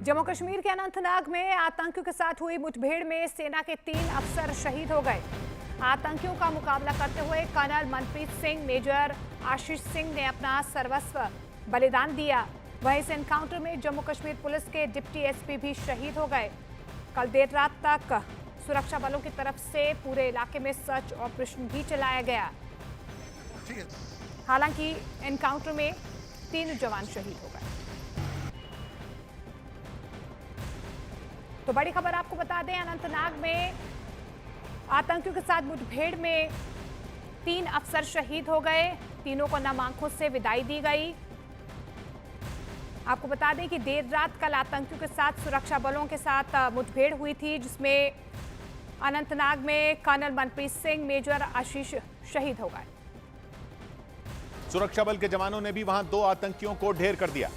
जम्मू कश्मीर के अनंतनाग में आतंकियों के साथ हुई मुठभेड़ में सेना के 3 अफसर शहीद हो गए। आतंकियों का मुकाबला करते हुए कर्नल मनप्रीत सिंह, मेजर आशीष सिंह ने अपना सर्वस्व बलिदान दिया। वहीं इस एनकाउंटर में जम्मू कश्मीर पुलिस के डिप्टी एसपी भी शहीद हो गए। कल देर रात तक सुरक्षा बलों की तरफ से पूरे इलाके में सर्च ऑपरेशन भी चलाया गया। हालांकि एनकाउंटर में 3 जवान शहीद हो गए। तो बड़ी खबर आपको बता दें, अनंतनाग में आतंकियों के साथ मुठभेड़ में 3 अफसर शहीद हो गए। तीनों को नम आंखों से विदाई दी गई। आपको बता दें कि देर रात कल आतंकियों के साथ सुरक्षा बलों के साथ मुठभेड़ हुई थी, जिसमें अनंतनाग में कर्नल मनप्रीत सिंह, मेजर आशीष शहीद हो गए। सुरक्षा बल के जवानों ने भी वहां 2 आतंकियों को ढेर कर दिया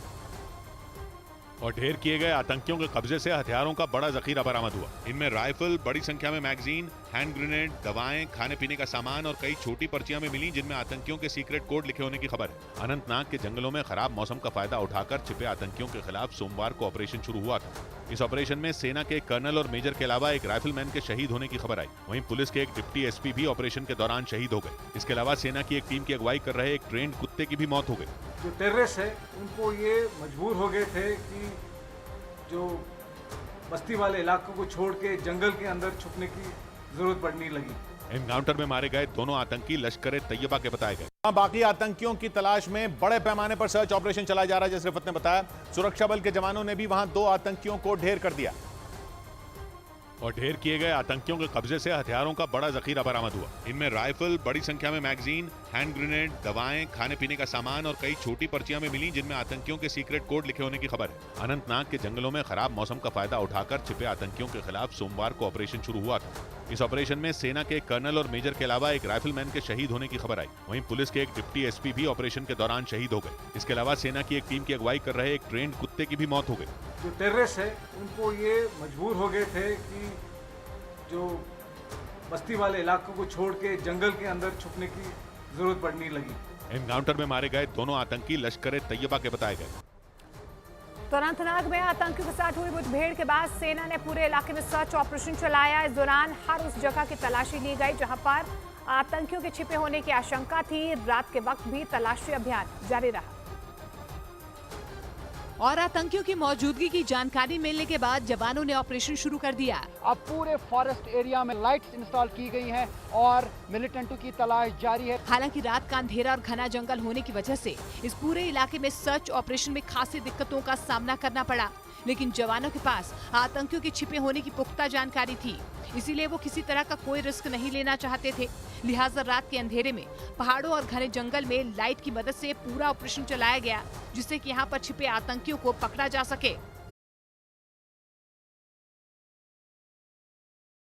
और ढेर किए गए आतंकियों के कब्जे से हथियारों का बड़ा जखीरा बरामद हुआ। इनमें राइफल, बड़ी संख्या में मैगजीन, हैंड ग्रेनेड, दवाएं, खाने पीने का सामान और कई छोटी पर्चियां में मिली, जिनमें आतंकियों के सीक्रेट कोड लिखे होने की खबर है। अनंतनाग के जंगलों में खराब मौसम का फायदा उठाकर छिपे आतंकियों के खिलाफ सोमवार को ऑपरेशन शुरू हुआ था। इस ऑपरेशन में सेना के कर्नल और मेजर के अलावा एक राइफलमैन के शहीद होने की खबर आई। वहीं पुलिस के एक डिप्टी एसपी भी ऑपरेशन के दौरान शहीद हो गए। इसके अलावा सेना की एक टीम की अगुवाई कर रहे एक ट्रेंड कुत्ते की भी मौत हो गई। जो टेररिस्ट है उनको ये मजबूर हो गए थे कि जो बस्ती वाले इलाकों को छोड़ के जंगल के अंदर छुपने की जरूरत पड़ने लगी। एनकाउंटर में मारे गए दोनों आतंकी लश्कर तैयबा के बताए गए। बाकी आतंकियों की तलाश में बड़े पैमाने पर सर्च ऑपरेशन चलाया जा रहा है। जैसे रिफत ने बताया, सुरक्षा बल के जवानों ने भी वहां 2 आतंकियों को ढेर कर दिया और ढेर किए गए आतंकियों के कब्जे से हथियारों का बड़ा जखीरा बरामद हुआ। इनमें राइफल, बड़ी संख्या में मैगजीन, हैंड ग्रेनेड, दवाएं, खाने पीने का सामान और कई छोटी पर्चियां में मिली, जिनमें आतंकियों के सीक्रेट कोड लिखे होने की खबर है। अनंतनाग के जंगलों में खराब मौसम का फायदा उठाकर छिपे आतंकियों के खिलाफ सोमवार को ऑपरेशन शुरू हुआ था। इस ऑपरेशन में सेना के कर्नल और मेजर के अलावा एक राइफलमैन के शहीद होने की खबर आई। वहीं पुलिस के एक डिप्टी एसपी भी ऑपरेशन के दौरान शहीद हो गए। इसके अलावा सेना की एक टीम की अगुवाई कर रहे एक ट्रेंड कुत्ते की भी मौत हो गई। जो टेररिस्ट है उनको ये मजबूर हो गए थे कि जो बस्ती वाले इलाकों को छोड़ के जंगल के अंदर छुपने की जरूरत पड़ने लगी। एनकाउंटर में मारे गए दोनों आतंकी लश्कर तैयबा के बताए गए। तो अनंतनाग में आतंकियों के साथ हुई मुठभेड़ के बाद सेना ने पूरे इलाके में सर्च ऑपरेशन चलाया। इस दौरान हर उस जगह की तलाशी ली गई जहां पर आतंकियों के छिपे होने की आशंका थी। रात के वक्त भी तलाशी अभियान जारी रहा और आतंकियों की मौजूदगी की जानकारी मिलने के बाद जवानों ने ऑपरेशन शुरू कर दिया। अब पूरे फॉरेस्ट एरिया में लाइट्स इंस्टॉल की गई हैं और मिलिटेंटों की तलाश जारी है। हालांकि रात का अंधेरा और घना जंगल होने की वजह से इस पूरे इलाके में सर्च ऑपरेशन में खासी दिक्कतों का सामना करना पड़ा, लेकिन जवानों के पास आतंकियों के छिपे होने की पुख्ता जानकारी थी, इसीलिए वो किसी तरह का कोई रिस्क नहीं लेना चाहते थे। लिहाजा रात के अंधेरे में पहाड़ों और घने जंगल में लाइट की मदद से पूरा ऑपरेशन चलाया गया, जिससे कि यहाँ पर छिपे आतंकियों को पकड़ा जा सके।